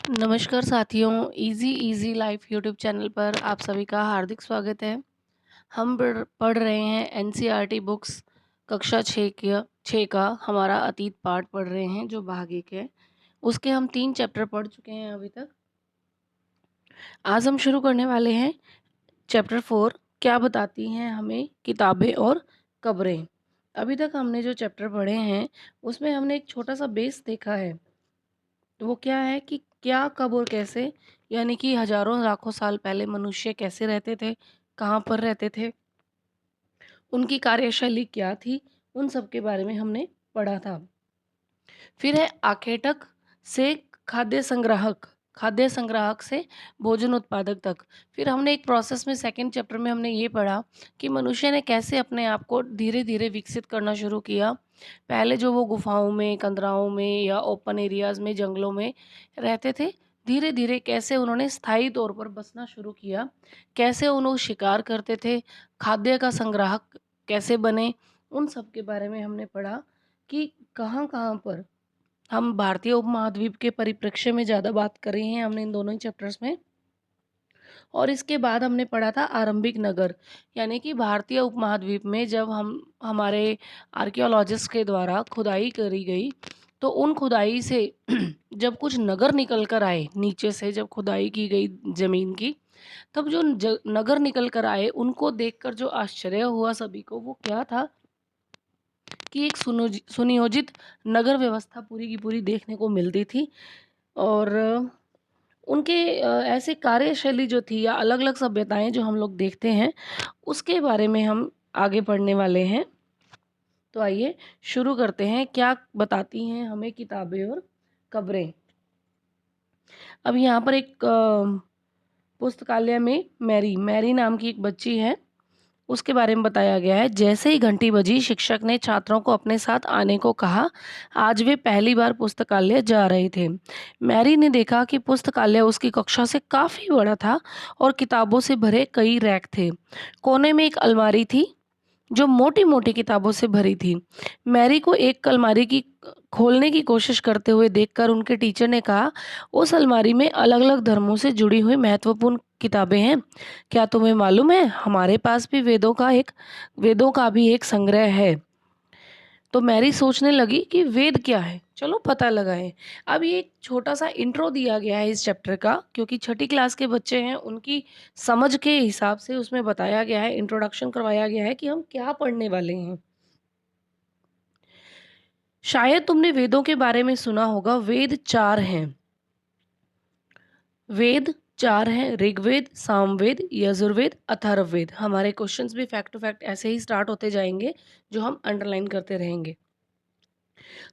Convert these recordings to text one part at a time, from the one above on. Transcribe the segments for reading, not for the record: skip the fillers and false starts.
नमस्कार साथियों, easy easy life YouTube channel पर आप सभी का हार्दिक स्वागत है। हम पढ़ रहे हैं एनसीईआरटी बुक्स कक्षा 6 का हमारा अतीत पाठ पढ़ रहे हैं जो भाग 1 है। उसके हम 3 चैप्टर पढ़ चुके हैं अभी तक। आज हम शुरू करने वाले हैं चैप्टर 4, क्या बताती हैं हमें किताबें और कब्रें। अभी तक हमने जो चैप्टर पढ़े हैं उसमें हमने एक छोटा सा बेस देखा है। तो वो क्या है कि क्या, कब और कैसे, यानी कि हजारों लाखों साल पहले मनुष्य कैसे रहते थे, कहाँ पर रहते थे, उनकी कार्यशैली क्या थी, उन सब के बारे में हमने पढ़ा था। फिर है आखेटक से खाद्य संग्राहक से भोजन उत्पादक तक। फिर हमने एक प्रोसेस में सेकंड चैप्टर में हमने ये पढ़ा कि मनुष्य ने कैसे अपने आप को धीरे धीरे विकसित करना शुरू किया। पहले जो वो गुफाओं में, कंदराओं में या ओपन एरियाज में, जंगलों में रहते थे, धीरे धीरे कैसे उन्होंने स्थायी तौर पर बसना शुरू किया, कैसे उन्होंने शिकार करते थे, खाद्य का संग्राहक कैसे बने, उन सब के बारे में हमने पढ़ा कि कहाँ कहाँ पर हम भारतीय उपमहाद्वीप के परिप्रेक्ष्य में ज़्यादा बात कर रहे हैं हमने इन दोनों ही चैप्टर्स में। और इसके बाद हमने पढ़ा था आरंभिक नगर, यानी कि भारतीय उपमहाद्वीप में जब हम हमारे आर्कियोलॉजिस्ट के द्वारा खुदाई करी गई, तो उन खुदाई से जब कुछ नगर निकल कर आए नीचे से, जब खुदाई की गई ज़मीन की, तब जो नगर निकल कर आए उनको देखकर जो आश्चर्य हुआ सभी को, वो क्या था कि एक सुनियोजित नगर व्यवस्था पूरी की पूरी देखने को मिलती थी। और उनके ऐसे कार्यशैली जो थी या अलग-अलग सभ्यताएँ जो हम लोग देखते हैं, उसके बारे में हम आगे पढ़ने वाले हैं। तो आइए शुरू करते हैं, क्या बताती हैं हमें किताबें और खबरें। अब यहाँ पर एक पुस्तकालय में मैरी नाम की एक बच्ची है, उसके बारे में बताया गया है। जैसे ही घंटी बजी, शिक्षक ने छात्रों को अपने साथ आने को कहा। आज वे पहली बार पुस्तकालय जा रहे थे। मैरी ने देखा कि पुस्तकालय उसकी कक्षा से काफ़ी बड़ा था और किताबों से भरे कई रैक थे। कोने में एक अलमारी थी जो मोटी-मोटी किताबों से भरी थी। मैरी को एक अलमारी की खोलने की कोशिश करते हुए देखकर उनके टीचर ने कहा, उस अलमारी में अलग-अलग धर्मों से जुड़ी हुई महत्वपूर्ण किताबें हैं। क्या तुम्हें मालूम है, हमारे पास भी वेदों का भी एक संग्रह है। तो मैरी सोचने लगी कि वेद क्या है, चलो पता लगाएं। अब ये एक छोटा सा इंट्रो दिया गया है इस चैप्टर का, क्योंकि छठी क्लास के बच्चे हैं, उनकी समझ के हिसाब से उसमें बताया गया है, इंट्रोडक्शन करवाया गया है कि हम क्या पढ़ने वाले हैं। शायद तुमने वेदों के बारे में सुना होगा। वेद चार हैं, ऋग्वेद, सामवेद, यजुर्वेद, अथर्ववेद। हमारे क्वेश्चंस भी फैक्ट टू फैक्ट ऐसे ही स्टार्ट होते जाएंगे, जो हम अंडरलाइन करते रहेंगे।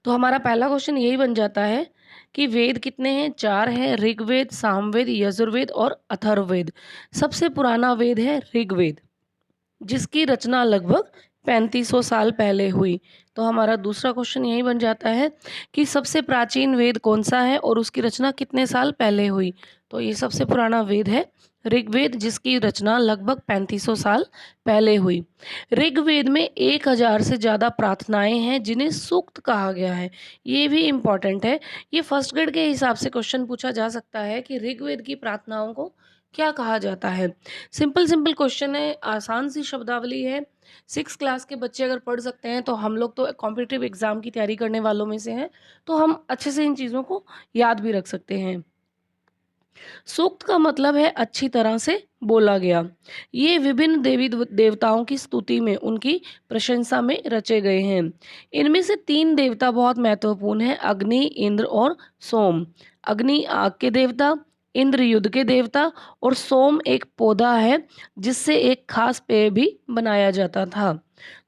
तो हमारा पहला क्वेश्चन यही बन जाता है कि वेद कितने हैं? 4 हैं, ऋग्वेद, सामवेद, यजुर्वेद और अथर्ववेद। सबसे पुराना वेद है ऋग्वेद, जिसकी रचना लगभग 3500 साल पहले हुई। तो हमारा दूसरा क्वेश्चन यही बन जाता है कि सबसे प्राचीन वेद कौन सा है और उसकी रचना कितने साल पहले हुई? तो ये सबसे पुराना वेद है ऋग्वेद, जिसकी रचना लगभग 3500 साल पहले हुई। ऋग्वेद में 1000 से ज़्यादा प्रार्थनाएं हैं जिन्हें सूक्त कहा गया है। ये भी इम्पॉर्टेंट है। ये फर्स्ट ग्रेड के हिसाब से क्वेश्चन पूछा जा सकता है कि ऋग्वेद की प्रार्थनाओं को क्या कहा जाता है। सिंपल सिंपल क्वेश्चन है, आसान सी शब्दावली है। 6 क्लास के बच्चे अगर पढ़ सकते हैं, तो हम लोग तो कॉम्पिटिटिव एग्जाम की तैयारी करने वालों में से हैं, तो हम अच्छे से इन चीज़ों को याद भी रख सकते हैं। सूक्त का मतलब है अच्छी तरह से बोला गया। ये विभिन्न देवी देवताओं की स्तुति में, उनकी प्रशंसा में रचे गए हैं। इनमें से 3 देवता बहुत महत्वपूर्ण हैं, अग्नि, इंद्र और सोम। अग्नि आग के देवता, इंद्र युद्ध के देवता और सोम एक पौधा है जिससे एक खास पेय भी बनाया जाता था।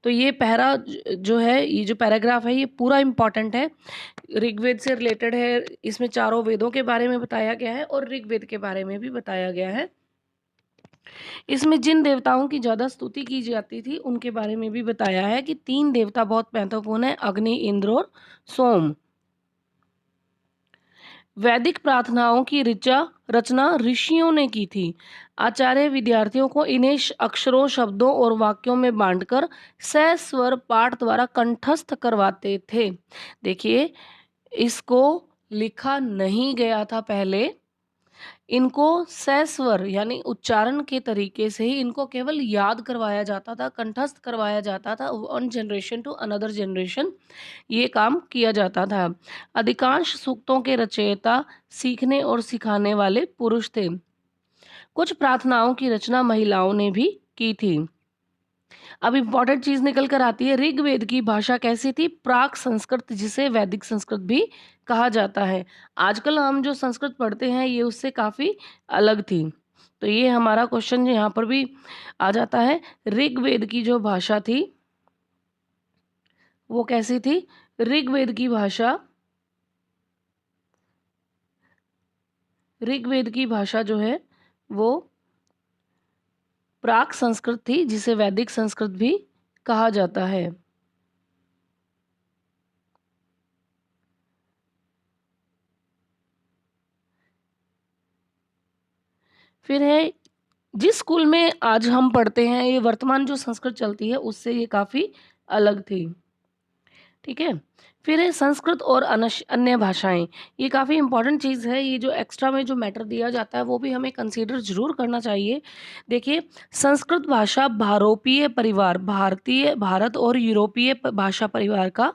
तो ये जो है, ये जो पैराग्राफ है, ये पूरा इम्पॉर्टेंट है, ऋग्वेद से रिलेटेड है। इसमें चारों वेदों के बारे में बताया गया है और ऋग्वेद के बारे में भी बताया गया है। इसमें जिन देवताओं की ज़्यादा स्तुति की जाती थी उनके बारे में भी बताया है कि 3 देवता बहुत महत्वपूर्ण है, अग्नि, इंद्र और सोम। वैदिक प्रार्थनाओं की रचना ऋषियों ने की थी। आचार्य विद्यार्थियों को इन्हें अक्षरों, शब्दों और वाक्यों में बांटकर सस्वर पाठ द्वारा कंठस्थ करवाते थे। देखिए, इसको लिखा नहीं गया था पहले। इनको सस्वर यानी उच्चारण के तरीके से ही इनको केवल याद करवाया जाता था, कंठस्थ करवाया जाता था। One generation to another generation ये काम किया जाता था। अधिकांश सूक्तों के रचयिता सीखने और सिखाने वाले पुरुष थे। कुछ प्रार्थनाओं की रचना महिलाओं ने भी की थी। अब इम्पॉर्टेंट चीज निकल कर आती है, ऋग्वेद की भाषा कैसी थी? प्राक संस्कृत, जिसे वैदिक संस्कृत भी कहा जाता है। आजकल हम जो संस्कृत पढ़ते हैं ये उससे काफी अलग थी। तो ये हमारा क्वेश्चन यहाँ पर भी आ जाता है। ऋग्वेद की जो भाषा थी वो कैसी थी? ऋग्वेद की भाषा जो है वो प्राक संस्कृत थी, जिसे वैदिक संस्कृत भी कहा जाता है। फिर है, जिस स्कूल में आज हम पढ़ते हैं ये वर्तमान जो संस्कृत चलती है उससे ये काफ़ी अलग थी। ठीक है। फिर है संस्कृत और अन्य भाषाएं। ये काफ़ी इंपॉर्टेंट चीज़ है। ये जो एक्स्ट्रा में जो मैटर दिया जाता है वो भी हमें कंसीडर जरूर करना चाहिए। देखिए, संस्कृत भाषा भारोपीय परिवार, भारतीय भारत और यूरोपीय भाषा परिवार का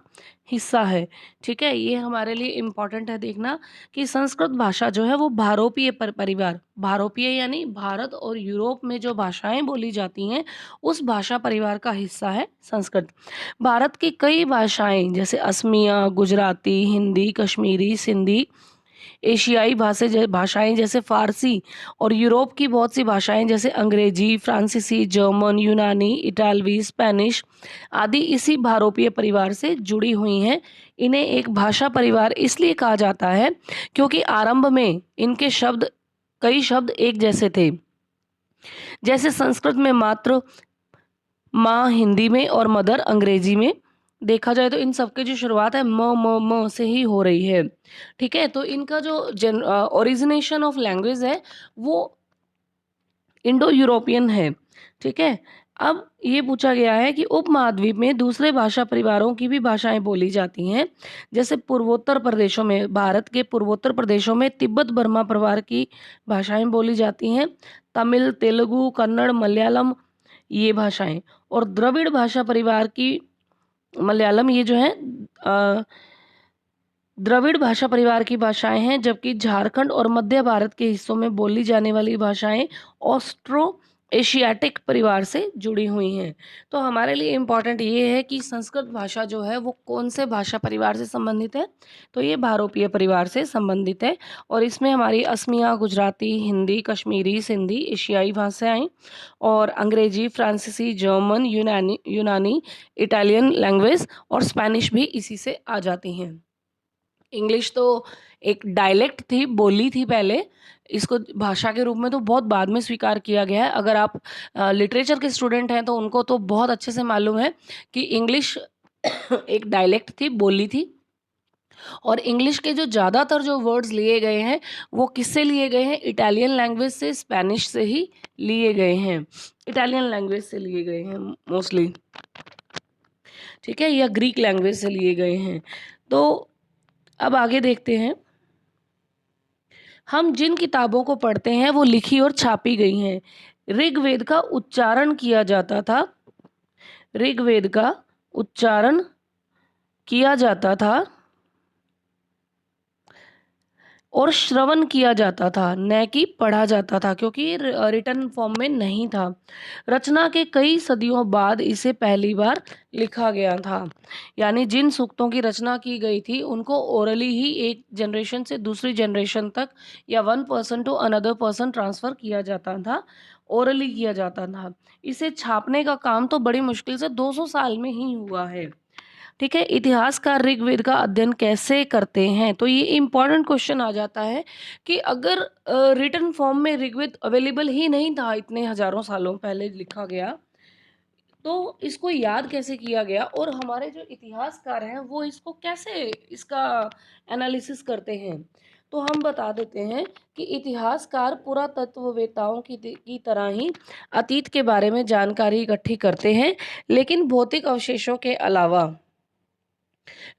हिस्सा है। ठीक है, ये हमारे लिए इम्पॉर्टेंट है देखना कि संस्कृत भाषा जो है वो भारोपीय परिवार, भारोपीय यानी भारत और यूरोप में जो भाषाएं बोली जाती हैं उस भाषा परिवार का हिस्सा है संस्कृत। भारत की कई भाषाएं जैसे असमिया, गुजराती, हिंदी, कश्मीरी, सिंधी, एशियाई भाषाएं जैसे फारसी और यूरोप की बहुत सी भाषाएं जैसे अंग्रेजी, फ्रांसीसी, जर्मन, यूनानी, इटालवी, स्पेनिश आदि इसी भारोपीय परिवार से जुड़ी हुई हैं। इन्हें एक भाषा परिवार इसलिए कहा जाता है क्योंकि आरंभ में इनके कई शब्द एक जैसे थे। जैसे संस्कृत में मात्र, माँ हिंदी में और मदर अंग्रेजी में। देखा जाए तो इन सबके जो शुरुआत है म से ही हो रही है। ठीक है, तो इनका जो ओरिजिनेशन ऑफ लैंग्वेज है वो इंडो यूरोपियन है। ठीक है। अब ये पूछा गया है कि उपमहाद्वीप में दूसरे भाषा परिवारों की भी भाषाएं बोली जाती हैं। जैसे पूर्वोत्तर प्रदेशों में, भारत के पूर्वोत्तर प्रदेशों में तिब्बत बर्मा परिवार की भाषाएं बोली जाती हैं। तमिल, तेलुगु, कन्नड़, मलयालम ये भाषाएं। और द्रविड़ भाषा परिवार की मलयालम ये जो है द्रविड़ भाषा परिवार की भाषाएं हैं। जबकि झारखंड और मध्य भारत के हिस्सों में बोली जाने वाली भाषाएं ऑस्ट्रो एशियाटिक परिवार से जुड़ी हुई हैं। तो हमारे लिए इम्पॉर्टेंट ये है कि संस्कृत भाषा जो है वो कौन से भाषा परिवार से संबंधित है? तो ये भारोपीय परिवार से संबंधित है। और इसमें हमारी असमिया, गुजराती, हिंदी, कश्मीरी, सिंधी, एशियाई भाषाएं और अंग्रेजी, फ्रांसीसी, जर्मन, यूनानी यूनानी इटालियन लैंग्वेज और स्पेनिश भी इसी से आ जाती हैं। इंग्लिश तो एक डायलेक्ट थी, बोली थी पहले। इसको भाषा के रूप में तो बहुत बाद में स्वीकार किया गया है। अगर आप लिटरेचर के स्टूडेंट हैं तो उनको तो बहुत अच्छे से मालूम है कि इंग्लिश एक डायलेक्ट थी, बोली थी। और इंग्लिश के जो ज़्यादातर जो वर्ड्स लिए गए हैं वो किससे लिए गए हैं? इटालियन लैंग्वेज से, स्पेनिश से ही लिए गए हैं। इटालियन लैंग्वेज से लिए गए हैं मोस्टली। ठीक है, या ग्रीक लैंग्वेज से लिए गए हैं। तो अब आगे देखते हैं। हम जिन किताबों को पढ़ते हैं वो लिखी और छापी गई हैं। ऋग्वेद का उच्चारण किया जाता था। ऋग्वेद का उच्चारण किया जाता था और श्रवण किया जाता था, न कि पढ़ा जाता था, क्योंकि रिटन फॉर्म में नहीं था। रचना के कई सदियों बाद इसे पहली बार लिखा गया था। यानी जिन सूक्तों की रचना की गई थी उनको ओरली ही एक जनरेशन से दूसरी जनरेशन तक या one person to another person transfer किया जाता था, ओरली किया जाता था। इसे छापने का काम तो बड़ी मुश्किल से 200 साल में ही हुआ है। ठीक है, इतिहासकार ऋग्वेद का अध्ययन कैसे करते हैं? तो ये इम्पोर्टेंट क्वेश्चन आ जाता है कि अगर रिटन फॉर्म में ऋग्वेद अवेलेबल ही नहीं था, इतने हजारों सालों पहले लिखा गया, तो इसको याद कैसे किया गया? और हमारे जो इतिहासकार हैं वो इसको कैसे, इसका एनालिसिस करते हैं? तो हम बता देते हैं कि इतिहासकार पुरातत्ववेत्ताओं की तरह ही अतीत के बारे में जानकारी इकट्ठी करते हैं, लेकिन भौतिक अवशेषों के अलावा।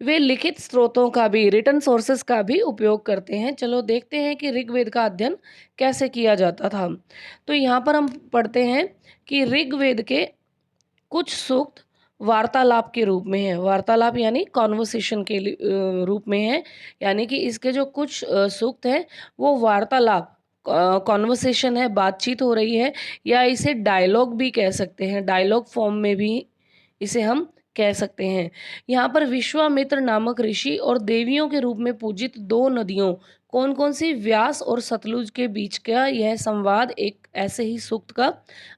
वे लिखित स्रोतों का भी, रिटन सोर्सेस का भी उपयोग करते हैं। चलो देखते हैं कि ऋग्वेद का अध्ययन कैसे किया जाता था। तो यहाँ पर हम पढ़ते हैं कि ऋग्वेद के कुछ सूक्त वार्तालाप के रूप में है। वार्तालाप यानी कॉन्वर्सेशन के रूप में है। यानी कि इसके जो कुछ सूक्त हैं वो वार्तालाप, कॉन्वर्सेशन है, बातचीत हो रही है, या इसे डायलॉग भी कह सकते हैं। डायलॉग फॉर्म में भी इसे हम कह सकते हैं। यहाँ पर विश्वामित्र नामक ऋषि और देवियों के रूप में पूजित दो नदियों कौन कौन सी, व्यास और सतलुज के बीच का यह संवाद एक ऐसे ही सूक्त का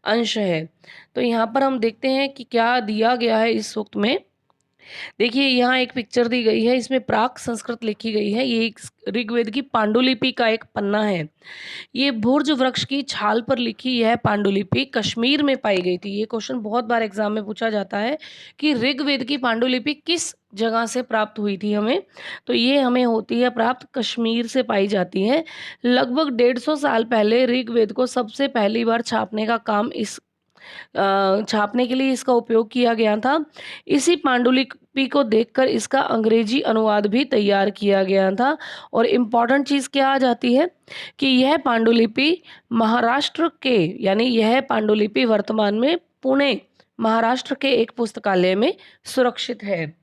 अंश है। तो यहाँ पर हम देखते हैं कि क्या दिया गया है इस सूक्त में। देखिए यहाँ एक पिक्चर दी गई है, इसमें प्राक संस्कृत लिखी गई है। ये एक ऋग्वेद की पांडुलिपि का एक पन्ना है। ये भुर्ज वृक्ष की छाल पर लिखी यह पांडुलिपि कश्मीर में पाई गई थी। ये क्वेश्चन बहुत बार एग्जाम में पूछा जाता है कि ऋग्वेद की पांडुलिपि किस जगह से प्राप्त हुई थी हमें। तो ये हमें होती है प्राप्त, कश्मीर से पाई जाती है। लगभग 150 साल पहले ऋग्वेद को सबसे पहली बार छापने का काम छापने के लिए इसका उपयोग किया गया था। इसी पांडुलिपि को देखकर इसका अंग्रेजी अनुवाद भी तैयार किया गया था। और इम्पॉर्टेंट चीज़ क्या आ जाती है कि यह पांडुलिपि महाराष्ट्र के, यानी यह पांडुलिपि वर्तमान में पुणे महाराष्ट्र के एक पुस्तकालय में सुरक्षित है।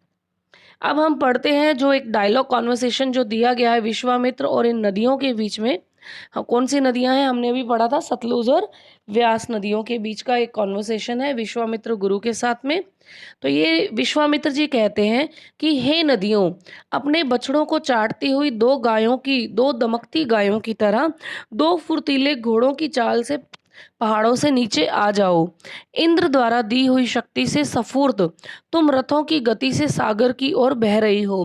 अब हम पढ़ते हैं जो एक डायलॉग कॉन्वर्सेशन जो दिया गया है विश्वामित्र और इन नदियों के बीच में। हाँ, कौन सी नदियां हैं हमने अभी पढ़ा था, सतलुज और व्यास नदियों के बीच का एक कॉन्वर्सेशन है विश्वामित्र गुरु के साथ में। तो ये विश्वामित्र जी कहते हैं कि हे नदियों, अपने बछड़ों को चाटती हुई दो गायों की, दो दमकती गायों की तरह दो फुर्तीले घोड़ों की चाल से पहाड़ों से नीचे आ जाओ। इंद्र द्वारा दी हुई शक्ति से सफूर्त तुम रथों की गति से सागर की ओर बह रही हो।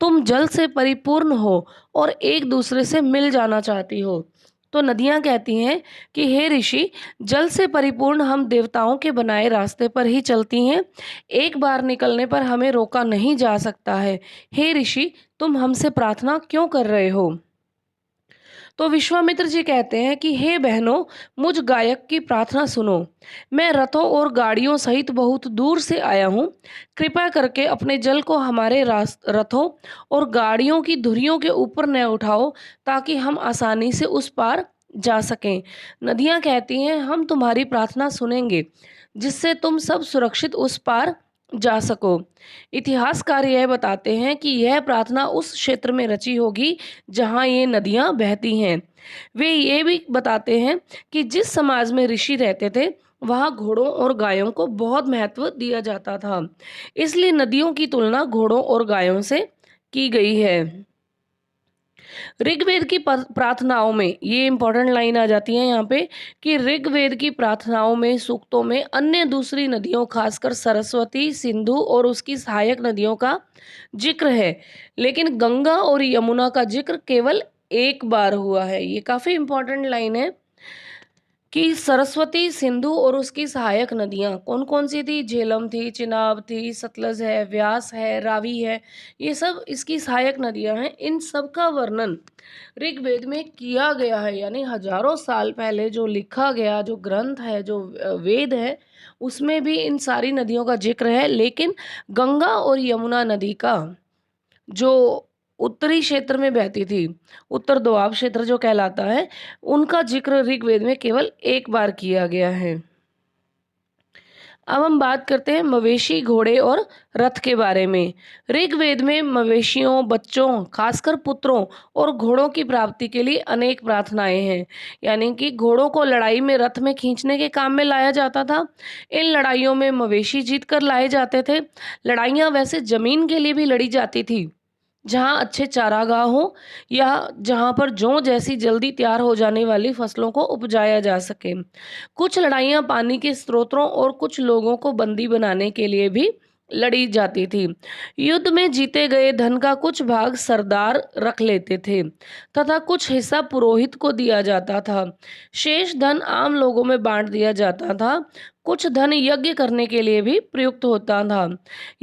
तुम जल से परिपूर्ण हो और एक दूसरे से मिल जाना चाहती हो। तो नदियां कहती हैं कि हे ऋषि, जल से परिपूर्ण हम देवताओं के बनाए रास्ते पर ही चलती हैं। एक बार निकलने पर हमें रोका नहीं जा सकता है। हे ऋषि, तुम हमसे प्रार्थना क्यों कर रहे हो? तो विश्वामित्र जी कहते हैं कि हे बहनों, मुझ गायक की प्रार्थना सुनो। मैं रथों और गाड़ियों सहित बहुत दूर से आया हूँ। कृपया करके अपने जल को हमारे रथों और गाड़ियों की धुरियों के ऊपर न उठाओ, ताकि हम आसानी से उस पार जा सकें। नदियां कहती हैं हम तुम्हारी प्रार्थना सुनेंगे, जिससे तुम सब सुरक्षित उस पार जा सको। इतिहासकार यह बताते हैं कि यह प्रार्थना उस क्षेत्र में रची होगी जहाँ ये नदियाँ बहती हैं। वे ये भी बताते हैं कि जिस समाज में ऋषि रहते थे, वहाँ घोड़ों और गायों को बहुत महत्व दिया जाता था। इसलिए नदियों की तुलना घोड़ों और गायों से की गई है। ऋग्वेद की प्रार्थनाओं में ये इंपॉर्टेंट लाइन आ जाती है यहाँ पे कि ऋग्वेद की प्रार्थनाओं में, सूक्तों में अन्य दूसरी नदियों, खासकर सरस्वती, सिंधु और उसकी सहायक नदियों का जिक्र है, लेकिन गंगा और यमुना का जिक्र केवल एक बार हुआ है। ये काफी इंपॉर्टेंट लाइन है कि सरस्वती, सिंधु और उसकी सहायक नदियां कौन कौन सी थी। झेलम थी, चिनाब थी, सतलज है, व्यास है, रावी है। ये सब इसकी सहायक नदियां हैं। इन सब का वर्णन ऋग्वेद में किया गया है। यानी हजारों साल पहले जो लिखा गया जो ग्रंथ है, जो वेद है, उसमें भी इन सारी नदियों का जिक्र है। लेकिन गंगा और यमुना नदी का जो उत्तरी क्षेत्र में बहती थी, उत्तर दोआब क्षेत्र जो कहलाता है, उनका जिक्र ऋग्वेद में केवल एक बार किया गया है। अब हम बात करते हैं मवेशी, घोड़े और रथ के बारे में। ऋग्वेद में मवेशियों, बच्चों, खासकर पुत्रों और घोड़ों की प्राप्ति के लिए अनेक प्रार्थनाएं हैं। यानी कि घोड़ों को लड़ाई में रथ में खींचने के काम में लाया जाता था। इन लड़ाइयों में मवेशी जीत कर लाए जाते थे। लड़ाइयाँ वैसे जमीन के लिए भी लड़ी जाती थी, जहाँ अच्छे चारागाह हो या जहाँ पर जौ जैसी जल्दी तैयार हो जाने वाली फसलों को उपजाया जा सके। कुछ लड़ाइयाँ पानी के स्रोतों और कुछ लोगों को बंदी बनाने के लिए भी लड़ी जाती थी। युद्ध में जीते गए धन का कुछ भाग सरदार रख लेते थे तथा कुछ हिस्सा पुरोहित को दिया जाता था। शेष धन आम लोगों में बांट दिया जाता था। कुछ धन यज्ञ करने के लिए भी प्रयुक्त होता था।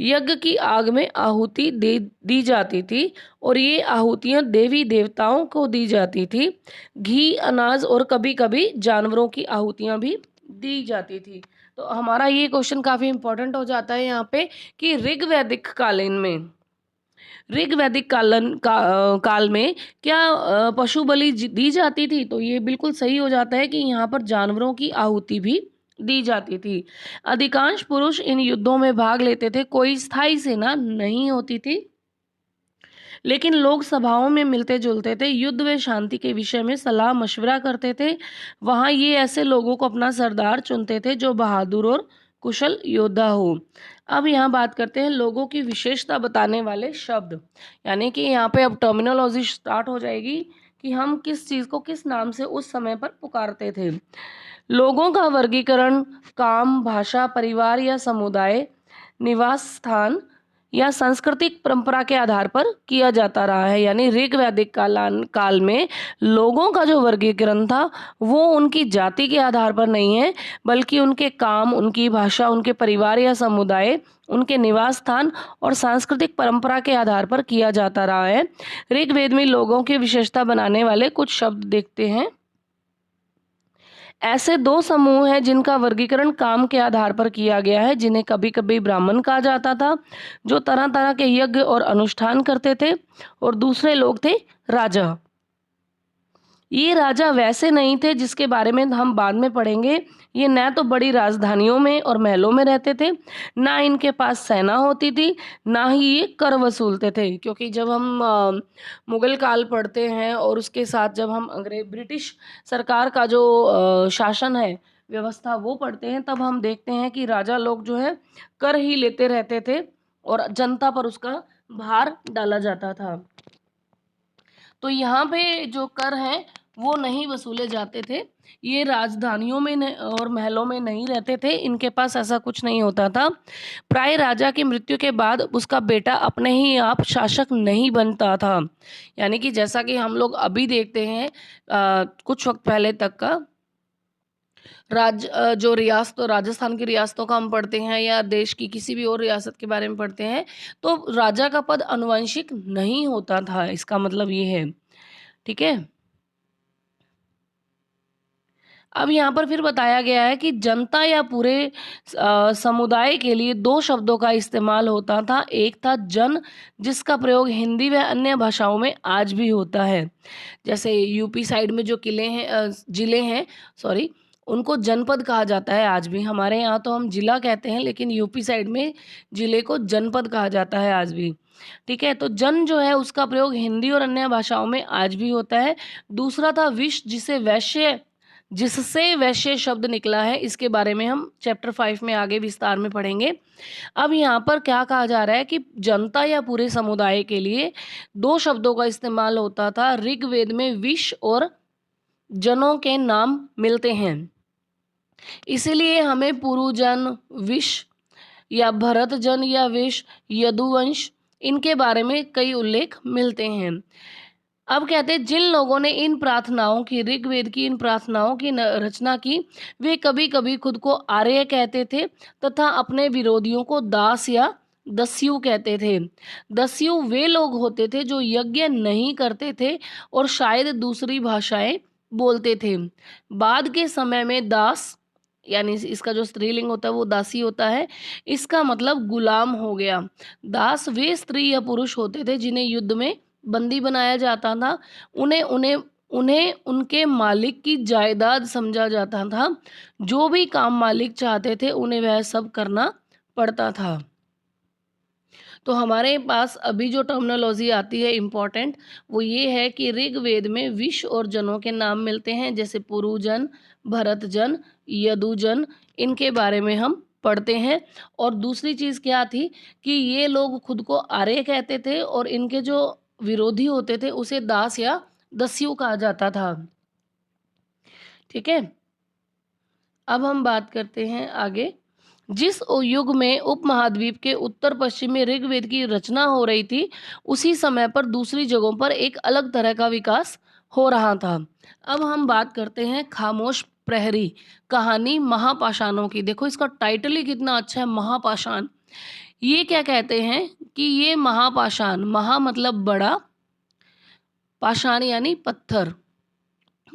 यज्ञ की आग में आहुति दी जाती थी और ये आहुतियां देवी देवताओं को दी जाती थी। घी, अनाज और कभी कभी जानवरों की आहुतियां भी दी जाती थी। तो हमारा ये क्वेश्चन काफी इंपॉर्टेंट हो जाता है यहाँ पे कि ऋग्वैदिक कालीन में ऋग वैदिक काल में क्या पशु बलि दी जाती थी? तो ये बिल्कुल सही हो जाता है कि यहाँ पर जानवरों की आहुति भी दी जाती थी। अधिकांश पुरुष इन युद्धों में भाग लेते थे, कोई स्थायी सेना नहीं होती थी, लेकिन लोग सभाओं में मिलते जुलते थे, युद्ध व शांति के विषय में सलाह मशवरा करते थे। वहाँ ये ऐसे लोगों को अपना सरदार चुनते थे जो बहादुर और कुशल योद्धा हो। अब यहाँ बात करते हैं लोगों की विशेषता बताने वाले शब्द, यानी कि यहाँ पे अब टर्मिनोलॉजी स्टार्ट हो जाएगी कि हम किस चीज़ को किस नाम से उस समय पर पुकारते थे। लोगों का वर्गीकरण काम, भाषा, परिवार या समुदाय, निवास स्थान या सांस्कृतिक परंपरा के आधार पर किया जाता रहा है। यानी ऋग वैदिक काल में लोगों का जो वर्गीकरण था वो उनकी जाति के आधार पर नहीं है, बल्कि उनके काम, उनकी भाषा, उनके परिवार या समुदाय, उनके निवास स्थान और सांस्कृतिक परंपरा के आधार पर किया जाता रहा है। ऋग्वेद में लोगों की विशेषता बनाने वाले कुछ शब्द देखते हैं। ऐसे दो समूह हैं जिनका वर्गीकरण काम के आधार पर किया गया है, जिन्हें कभी कभी ब्राह्मण कहा जाता था, जो तरह तरह के यज्ञ और अनुष्ठान करते थे, और दूसरे लोग थे राजा। ये राजा वैसे नहीं थे जिसके बारे में हम बाद में पढ़ेंगे। ये न तो बड़ी राजधानियों में और महलों में रहते थे, ना इनके पास सेना होती थी, ना ही ये कर वसूलते थे। क्योंकि जब हम मुगल काल पढ़ते हैं और उसके साथ जब हम अंग्रेज ब्रिटिश सरकार का जो शासन है, व्यवस्था, वो पढ़ते हैं, तब हम देखते हैं कि राजा लोग जो है कर ही लेते रहते थे और जनता पर उसका भार डाला जाता था। तो यहाँ पे जो कर हैं वो नहीं वसूले जाते थे। ये राजधानियों में और महलों में नहीं रहते थे, इनके पास ऐसा कुछ नहीं होता था। प्राय राजा की मृत्यु के बाद उसका बेटा अपने ही आप शासक नहीं बनता था। यानी कि जैसा कि हम लोग अभी देखते हैं, कुछ वक्त पहले तक का जो रियासत, राजस्थान की रियासतों का हम पढ़ते हैं या देश की किसी भी और रियासत के बारे में पढ़ते हैं, तो राजा का पद अनुवंशिक नहीं होता था, इसका मतलब ये है। ठीक है। अब यहाँ पर फिर बताया गया है कि जनता या पूरे समुदाय के लिए दो शब्दों का इस्तेमाल होता था। एक था जन, जिसका प्रयोग हिंदी व अन्य भाषाओं में आज भी होता है। जैसे यूपी साइड में जो किले हैं, जिले हैं, सॉरी, उनको जनपद कहा जाता है आज भी। हमारे यहाँ तो हम जिला कहते हैं, लेकिन यूपी साइड में जिले को जनपद कहा जाता है आज भी। ठीक है, तो जन जो है उसका प्रयोग हिंदी और अन्य भाषाओं में आज भी होता है। दूसरा था विश, जिससे वैश्य शब्द निकला है। इसके बारे में हम चैप्टर 5 में आगे विस्तार में पढ़ेंगे। अब यहाँ पर क्या कहा जा रहा है कि जनता या पूरे समुदाय के लिए दो शब्दों का इस्तेमाल होता था। ऋग्वेद में विश और जनों के नाम मिलते हैं, इसीलिए हमें पुरुजन, विश या भरत जन या विश, यदुवंश, इनके बारे में कई उल्लेख मिलते हैं। अब कहते हैं जिन लोगों ने इन प्रार्थनाओं की, ऋग्वेद की इन प्रार्थनाओं की रचना की, वे कभी कभी खुद को आर्य कहते थे तथा अपने विरोधियों को दास या दस्यु कहते थे। दस्यु वे लोग होते थे जो यज्ञ नहीं करते थे और शायद दूसरी भाषाएं बोलते थे। बाद के समय में दास, यानी इसका जो स्त्रीलिंग होता है वो दासी होता है, इसका मतलब गुलाम हो गया। दास वे स्त्री या पुरुष होते थे जिन्हें युद्ध में बंदी बनाया जाता था। उन्हें उन्हें उन्हें उनके मालिक की जायदाद समझा जाता था। जो भी काम मालिक चाहते थे उन्हें वह सब करना पड़ता था। तो हमारे पास अभी जो टर्मिनोलॉजी आती है इम्पॉर्टेंट, वो ये है कि ऋग्वेद में विश और जनों के नाम मिलते हैं, जैसे पुरुजन, भरतजन, यदुजन, इनके बारे में हम पढ़ते हैं। और दूसरी चीज़ क्या थी कि ये लोग खुद को आर्य कहते थे और इनके जो विरोधी होते थे उसे दास या दस्यु कहा जाता था। ठीक है, अब हम बात करते हैं आगे। जिस युग में उपमहाद्वीप के उत्तर पश्चिम में ऋग्वेद की रचना हो रही थी, उसी समय पर दूसरी जगहों पर एक अलग तरह का विकास हो रहा था। अब हम बात करते हैं खामोश प्रहरी, कहानी महापाषाणों की। देखो इसका टाइटल ही कितना अच्छा है, महापाषाण। ये क्या कहते हैं कि ये महापाषाण, महा मतलब बड़ा, पाषाण यानी पत्थर,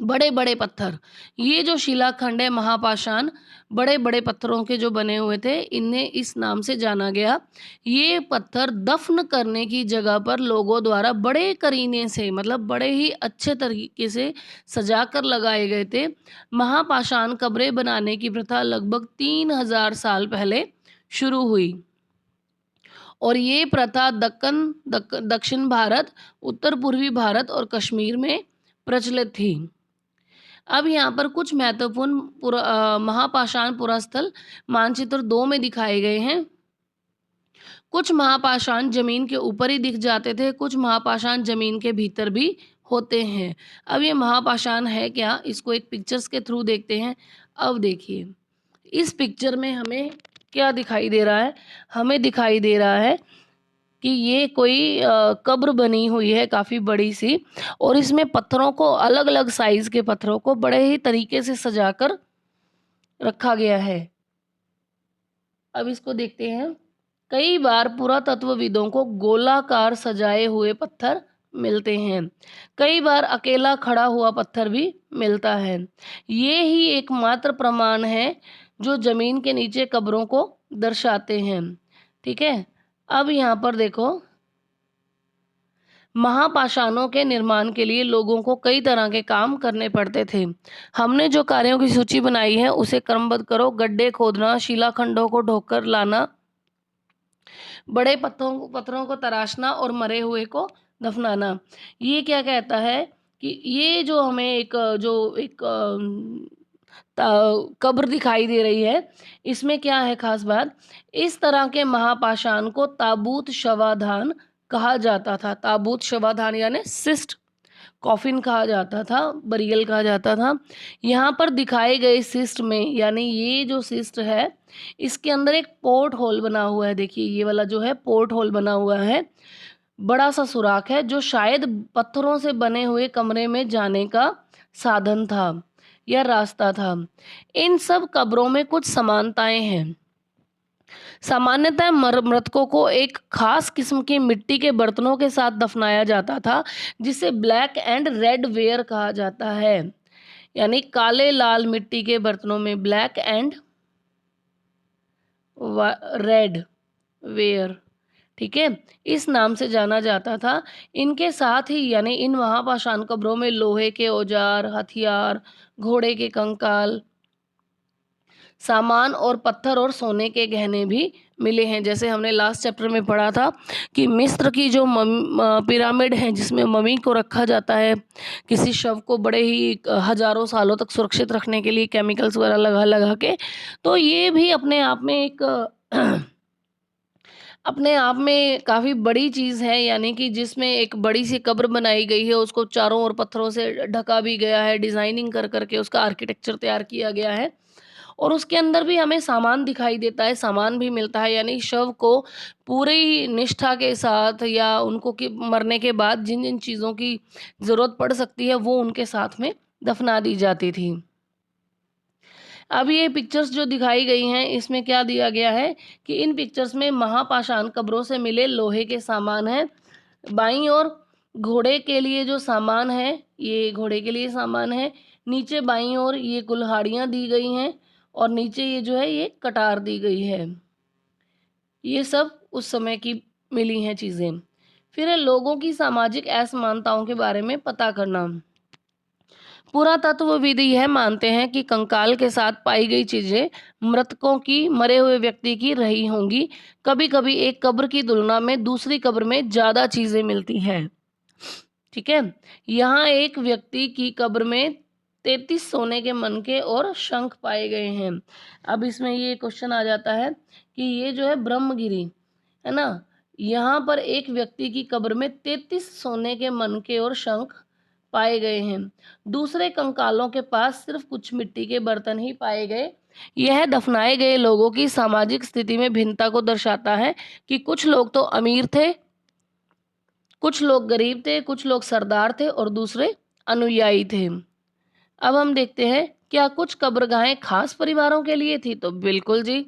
बड़े बड़े पत्थर, ये जो शिलाखंड है महापाषाण, बड़े बड़े पत्थरों के जो बने हुए थे, इन्हें इस नाम से जाना गया। ये पत्थर दफन करने की जगह पर लोगों द्वारा बड़े करीने से, मतलब बड़े ही अच्छे तरीके से सजा कर लगाए गए थे। महापाषाण कब्रें बनाने की प्रथा लगभग 3000 साल पहले शुरू हुई और ये प्रथा दक्षिण भारत, उत्तर पूर्वी भारत और कश्मीर में प्रचलित थी। अब यहाँ पर कुछ महत्वपूर्ण महापाषाण पुरास्थल मानचित्र 2 में दिखाए गए हैं। कुछ महापाषाण जमीन के ऊपर ही दिख जाते थे, कुछ महापाषाण जमीन के भीतर भी होते हैं। अब ये महापाषाण है क्या, इसको एक पिक्चर्स के थ्रू देखते हैं। अब देखिए, इस पिक्चर में हमें क्या दिखाई दे रहा है? हमें दिखाई दे रहा है कि ये कोई कब्र बनी हुई है काफ़ी बड़ी सी, और इसमें पत्थरों को, अलग अलग साइज़ के पत्थरों को बड़े ही तरीके से सजाकर रखा गया है। अब इसको देखते हैं। कई बार पुरातत्वविदों को गोलाकार सजाए हुए पत्थर मिलते हैं, कई बार अकेला खड़ा हुआ पत्थर भी मिलता है। ये ही एकमात्र प्रमाण है जो जमीन के नीचे कब्रों को दर्शाते हैं। ठीक है, अब यहाँ पर देखो, महापाषाणों के निर्माण के लिए लोगों को कई तरह के काम करने पड़ते थे। हमने जो कार्यों की सूची बनाई है उसे क्रमबद्ध करो। गड्ढे खोदना, शिलाखंडों को ढोकर लाना, बड़े पत्थरों को तराशना और मरे हुए को दफनाना। ये क्या कहता है कि ये जो हमें एक कब्र दिखाई दे रही है, इसमें क्या है खास बात, इस तरह के महापाषाण को ताबूत शवाधान कहा जाता था। ताबूत शवाधान यानी सिस्ट कॉफिन कहा जाता था, बरियल कहा जाता था। यहाँ पर दिखाए गए सिस्ट में, यानी ये जो सिस्ट है, इसके अंदर एक पोर्ट होल बना हुआ है। देखिए, ये वाला जो है पोर्ट होल बना हुआ है, बड़ा सा सुराख है, जो शायद पत्थरों से बने हुए कमरे में जाने का साधन था या रास्ता था। इन सब कब्रों में कुछ समानताएं हैं। सामान्यतः मृतकों को एक खास किस्म की मिट्टी के बर्तनों के साथ दफनाया जाता था, जिसे ब्लैक एंड रेड वेयर कहा जाता है। यानी काले लाल मिट्टी के बर्तनों में ब्लैक एंड रेड वेयर, ठीक है, इस नाम से जाना जाता था। इनके साथ ही, यानी इन महापाषाण कब्रों में लोहे के औजार, हथियार, घोड़े के कंकाल, सामान और पत्थर और सोने के गहने भी मिले हैं। जैसे हमने लास्ट चैप्टर में पढ़ा था कि मिस्र की जो पिरामिड है, जिसमें मम्मी को रखा जाता है, किसी शव को बड़े ही हजारों सालों तक सुरक्षित रखने के लिए केमिकल्स वगैरह लगा लगा के, तो ये भी अपने आप में एक अपने आप में काफ़ी बड़ी चीज़ है। यानी कि जिसमें एक बड़ी सी कब्र बनाई गई है, उसको चारों ओर पत्थरों से ढका भी गया है, डिज़ाइनिंग कर करके उसका आर्किटेक्चर तैयार किया गया है, और उसके अंदर भी हमें सामान दिखाई देता है, सामान भी मिलता है। यानी शव को पूरी निष्ठा के साथ, या उनको कि मरने के बाद जिन जिन चीज़ों की ज़रूरत पड़ सकती है, वो उनके साथ में दफना दी जाती थी। अब ये पिक्चर्स जो दिखाई गई हैं, इसमें क्या दिया गया है कि इन पिक्चर्स में महापाषाण कब्रों से मिले लोहे के सामान हैं। बाईं ओर घोड़े के लिए जो सामान है, ये घोड़े के लिए सामान है। नीचे बाईं ओर ये कुल्हाड़ियाँ दी गई हैं, और नीचे ये जो है, ये कटार दी गई है। ये सब उस समय की मिली हैं चीज़ें। फिर है लोगों की सामाजिक असमानताओं के बारे में पता करना। पुरातत्वविद यह मानते हैं कि कंकाल के साथ पाई गई चीजें मृतकों की, मरे हुए व्यक्ति की रही होंगी। कभी कभी एक कब्र की तुलना में दूसरी कब्र में ज्यादा चीजें मिलती हैं। ठीक है, यहाँ एक व्यक्ति की कब्र में 33 सोने के मनके और शंख पाए गए हैं। अब इसमें ये क्वेश्चन आ जाता है कि ये जो है ब्रह्मगिरी है ना, यहाँ पर एक व्यक्ति की कब्र में 33 सोने के मनके और शंख पाए गए हैं। दूसरे कंकालों के पास सिर्फ कुछ मिट्टी के बर्तन ही पाए गए। यह दफनाए गए लोगों की सामाजिक स्थिति में भिन्नता को दर्शाता है कि कुछ लोग तो अमीर थे, कुछ लोग गरीब थे, कुछ लोग सरदार थे और दूसरे अनुयायी थे। अब हम देखते हैं, क्या कुछ कब्रगाहें खास परिवारों के लिए थी? तो बिल्कुल जी,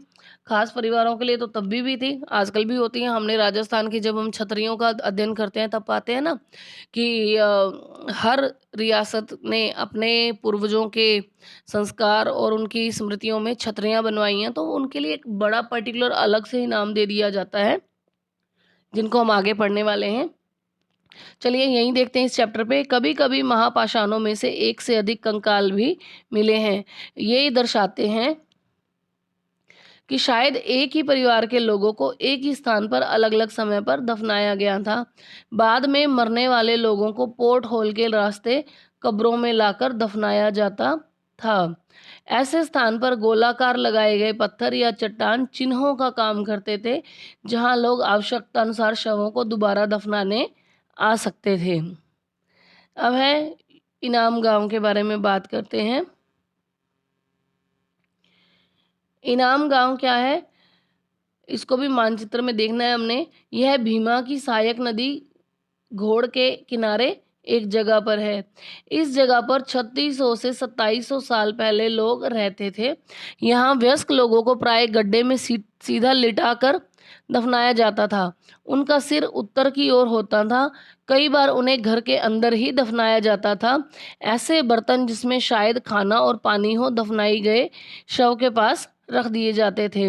खास परिवारों के लिए तो तब भी थी, आजकल भी होती हैं। हमने राजस्थान की जब हम छतरियों का अध्ययन करते हैं तब पाते हैं ना कि हर रियासत ने अपने पूर्वजों के संस्कार और उनकी स्मृतियों में छतरियाँ बनवाई हैं, तो उनके लिए एक बड़ा पर्टिकुलर अलग से इनाम दे दिया जाता है, जिनको हम आगे पढ़ने वाले हैं। चलिए यहीं देखते हैं इस चैप्टर पे। कभी-कभी महापाषाणों में से एक से अधिक कंकाल भी मिले हैं। ये दर्शाते हैं कि शायद एक ही परिवार के लोगों को एक ही स्थान पर अलग-अलग समय पर दफनाया गया था। बाद में मरने वाले लोगों को पोर्ट होल के रास्ते कब्रों में लाकर दफनाया जाता था। ऐसे स्थान पर गोलाकार लगाए गए पत्थर या चट्टान चिन्हों का काम करते थे, जहां लोग आवश्यकता अनुसार शवों को दोबारा दफनाने आ सकते थे। अब है इनाम गांव के बारे में बात करते हैं। इनाम गांव क्या है, इसको भी मानचित्र में देखना है हमने। यह भीमा की सहायक नदी घोड़ के किनारे एक जगह पर है। इस जगह पर 3600 से 2700 साल पहले लोग रहते थे। यहाँ वयस्क लोगों को प्राय गड्ढे में सीधा लिटाकर दफनाया जाता था। उनका सिर उत्तर की ओर होता था। कई बार उन्हें घर के अंदर ही दफनाया जाता था। ऐसे बर्तन जिसमें शायद खाना और पानी हो दफनाई गए शव के पास रख दिए जाते थे।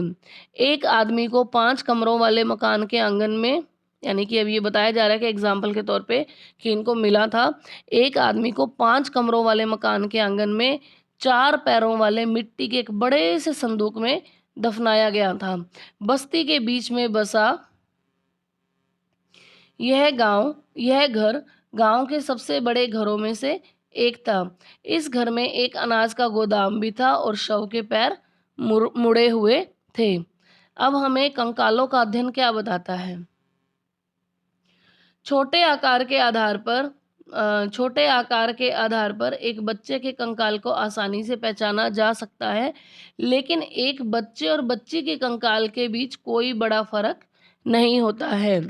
एक आदमी को 5 कमरों वाले मकान के आंगन में, यानी कि अब ये बताया जा रहा है कि एग्जाम्पल के तौर पे कि इनको मिला था, एक आदमी को 5 कमरों वाले मकान के आंगन में 4 पैरों वाले मिट्टी के एक बड़े से संदूक में दफनाया गया था। बस्ती के बीच में बसा यह घर गांव के सबसे बड़े घरों में से एक था। इस घर में एक अनाज का गोदाम भी था और शव के पैर मुड़े हुए थे। अब हमें कंकालों का अध्ययन क्या बताता है। छोटे आकार के आधार पर एक बच्चे के कंकाल को आसानी से पहचाना जा सकता है, लेकिन एक बच्चे और बच्ची के कंकाल के बीच कोई बड़ा फर्क नहीं होता है।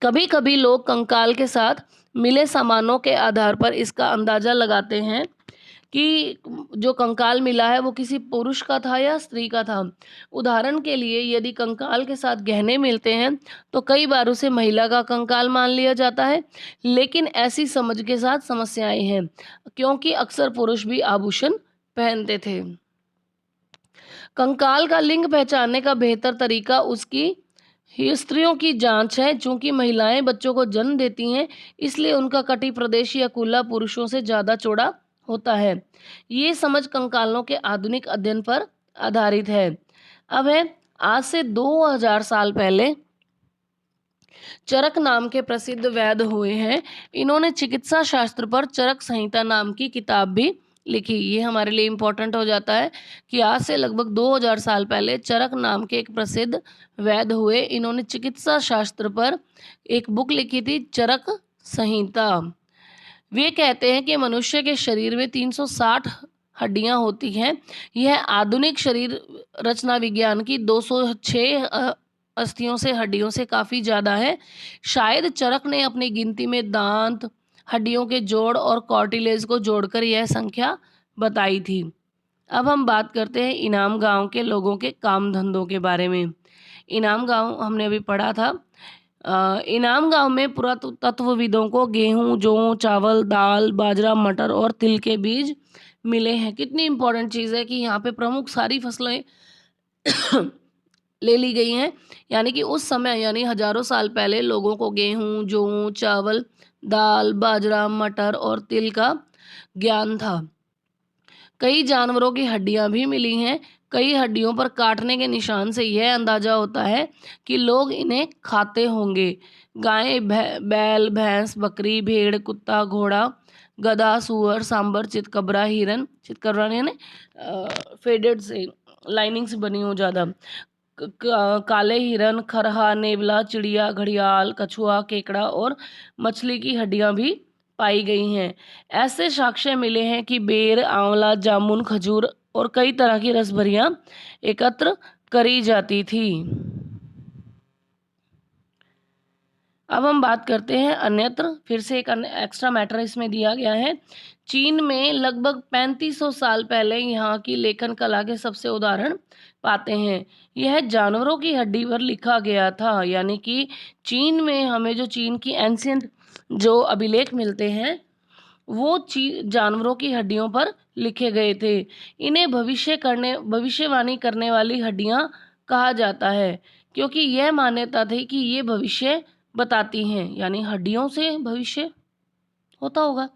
कभी कभी लोग कंकाल के साथ मिले सामानों के आधार पर इसका अंदाजा लगाते हैं कि जो कंकाल मिला है वो किसी पुरुष का था या स्त्री का था। उदाहरण के लिए यदि कंकाल के साथ गहने मिलते हैं तो कई बार उसे महिला का कंकाल मान लिया जाता है, लेकिन ऐसी समझ के साथ समस्याएं हैं, क्योंकि अक्सर पुरुष भी आभूषण पहनते थे। कंकाल का लिंग पहचानने का बेहतर तरीका उसकी स्त्रियों की जांच है। चूंकि महिलाएं बच्चों को जन्म देती हैं, इसलिए उनका कटी प्रदेश या कूल्हा पुरुषों से ज़्यादा चौड़ा होता है। ये समझ कंकालों के आधुनिक अध्ययन पर आधारित है। अब है आज से 2000 साल पहले चरक नाम के प्रसिद्ध वैद्य हुए हैं। इन्होंने चिकित्सा शास्त्र पर चरक संहिता नाम की किताब भी लिखी। ये हमारे लिए इम्पोर्टेंट हो जाता है कि आज से लगभग 2000 साल पहले चरक नाम के एक प्रसिद्ध वैद्य हुए। इन्होंने चिकित्सा शास्त्र पर एक बुक लिखी थी, चरक संहिता। वे कहते हैं कि मनुष्य के शरीर में 360 हड्डियां होती हैं। यह आधुनिक शरीर रचना विज्ञान की 206 अस्थियों से हड्डियों से काफ़ी ज़्यादा है। शायद चरक ने अपनी गिनती में दांत, हड्डियों के जोड़ और कार्टिलेज को जोड़कर यह संख्या बताई थी। अब हम बात करते हैं इनाम गांव के लोगों के काम धंधों के बारे में। इनाम गांव हमने अभी पढ़ा था। इनाम गांव में पुरातत्वविदों को गेहूं, जौ, चावल, दाल, बाजरा, मटर और तिल के बीज मिले हैं। कितनी इंपॉर्टेंट चीज़ है कि यहाँ पे प्रमुख सारी फसलें ले ली गई हैं। यानी कि उस समय, यानी हजारों साल पहले लोगों को गेहूं, जौ, चावल, दाल, बाजरा, मटर और तिल का ज्ञान था। कई जानवरों की हड्डियां भी मिली हैं। कई हड्डियों पर काटने के निशान से यह अंदाजा होता है कि लोग इन्हें खाते होंगे। गाय, बैल, भैंस, बकरी, भेड़, कुत्ता, घोड़ा, गधा, सुअर, सांबर, चितकबरा, हिरन, चितकबरा यानी फेडेड से, लाइनिंग से बनी हो ज़्यादा, काले हिरन, खरहा, नेवला, चिड़िया, घड़ियाल, कछुआ, केकड़ा और मछली की हड्डियां भी पाई गई हैं। ऐसे साक्ष्य मिले हैं कि बेर, आंवला, जामुन, खजूर और कई तरह की रसभरियां एकत्र करी जाती थी। अब हम बात करते हैं अन्यत्र। फिर से एक एक्स्ट्रा मैटर इसमें दिया गया है। चीन में लगभग 3500 साल पहले यहाँ की लेखन कला के सबसे उदाहरण पाते हैं। यह जानवरों की हड्डी पर लिखा गया था, यानी कि चीन में हमें जो चीन की एंशियंट जो अभिलेख मिलते हैं वो जानवरों की हड्डियों पर लिखे गए थे। इन्हें भविष्यवाणी करने वाली हड्डियां कहा जाता है, क्योंकि यह मान्यता थी कि ये भविष्य बताती हैं, यानी हड्डियों से भविष्य होता होगा।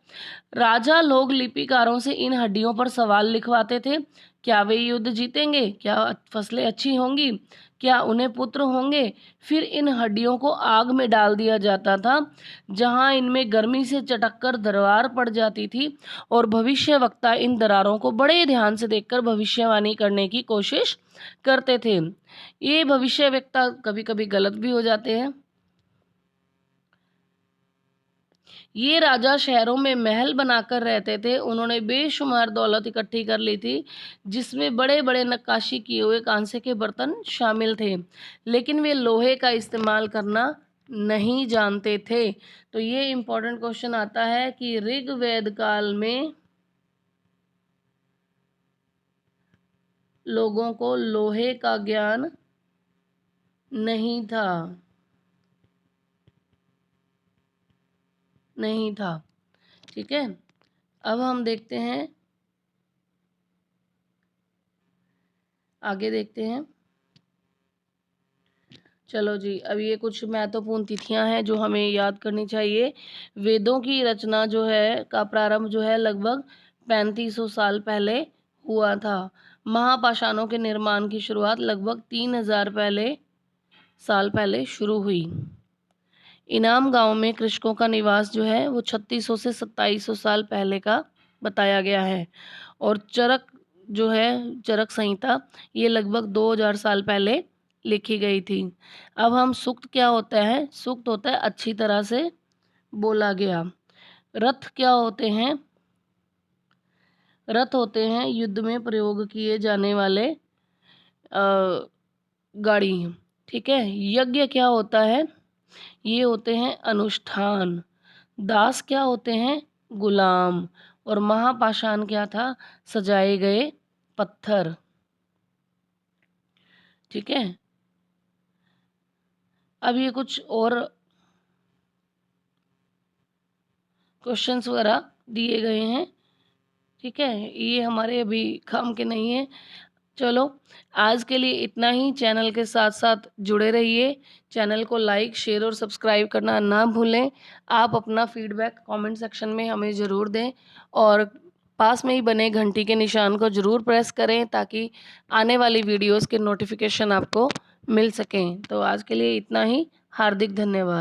राजा लोग लिपिकारों से इन हड्डियों पर सवाल लिखवाते थे। क्या वे युद्ध जीतेंगे? क्या फसलें अच्छी होंगी? क्या उन्हें पुत्र होंगे? फिर इन हड्डियों को आग में डाल दिया जाता था, जहां इनमें गर्मी से चटककर दरार पड़ जाती थी, और भविष्यवक्ता इन दरारों को बड़े ध्यान से देखकर भविष्यवाणी करने की कोशिश करते थे। ये भविष्यवक्ता कभी कभी गलत भी हो जाते हैं। ये राजा शहरों में महल बनाकर रहते थे। उन्होंने बेशुमार दौलत इकट्ठी कर ली थी, जिसमें बड़े बड़े नक्काशी किए हुए कांसे के बर्तन शामिल थे, लेकिन वे लोहे का इस्तेमाल करना नहीं जानते थे। तो ये इम्पोर्टेंट क्वेश्चन आता है कि ऋग्वेद काल में लोगों को लोहे का ज्ञान नहीं था, नहीं था। ठीक है, अब हम देखते हैं, आगे देखते हैं। चलो जी, अब ये कुछ महत्वपूर्ण तिथियां हैं जो हमें याद करनी चाहिए। वेदों की रचना जो है का प्रारंभ जो है लगभग 3500 साल पहले हुआ था। महापाषाणों के निर्माण की शुरुआत लगभग 3000 साल पहले शुरू हुई। इनाम गांव में कृषकों का निवास जो है वो 3600 से 2700 साल पहले का बताया गया है। और चरक जो है, चरक संहिता, ये लगभग 2000 साल पहले लिखी गई थी। अब हम सूक्त क्या होता है? सूक्त होता है अच्छी तरह से बोला गया। रथ क्या होते हैं? रथ होते हैं युद्ध में प्रयोग किए जाने वाले गाड़ी। ठीक है। यज्ञ क्या होता है? ये होते हैं अनुष्ठान। दास क्या होते हैं? गुलाम। और महापाषाण क्या था? सजाए गए पत्थर। ठीक है। अब ये कुछ और क्वेश्चंस वगैरह दिए गए हैं। ठीक है, ये हमारे अभी काम के नहीं है। चलो, आज के लिए इतना ही। चैनल के साथ साथ जुड़े रहिए। चैनल को लाइक, शेयर और सब्सक्राइब करना ना भूलें। आप अपना फीडबैक कमेंट सेक्शन में हमें ज़रूर दें, और पास में ही बने घंटी के निशान को ज़रूर प्रेस करें, ताकि आने वाली वीडियोस के नोटिफिकेशन आपको मिल सकें। तो आज के लिए इतना ही। हार्दिक धन्यवाद।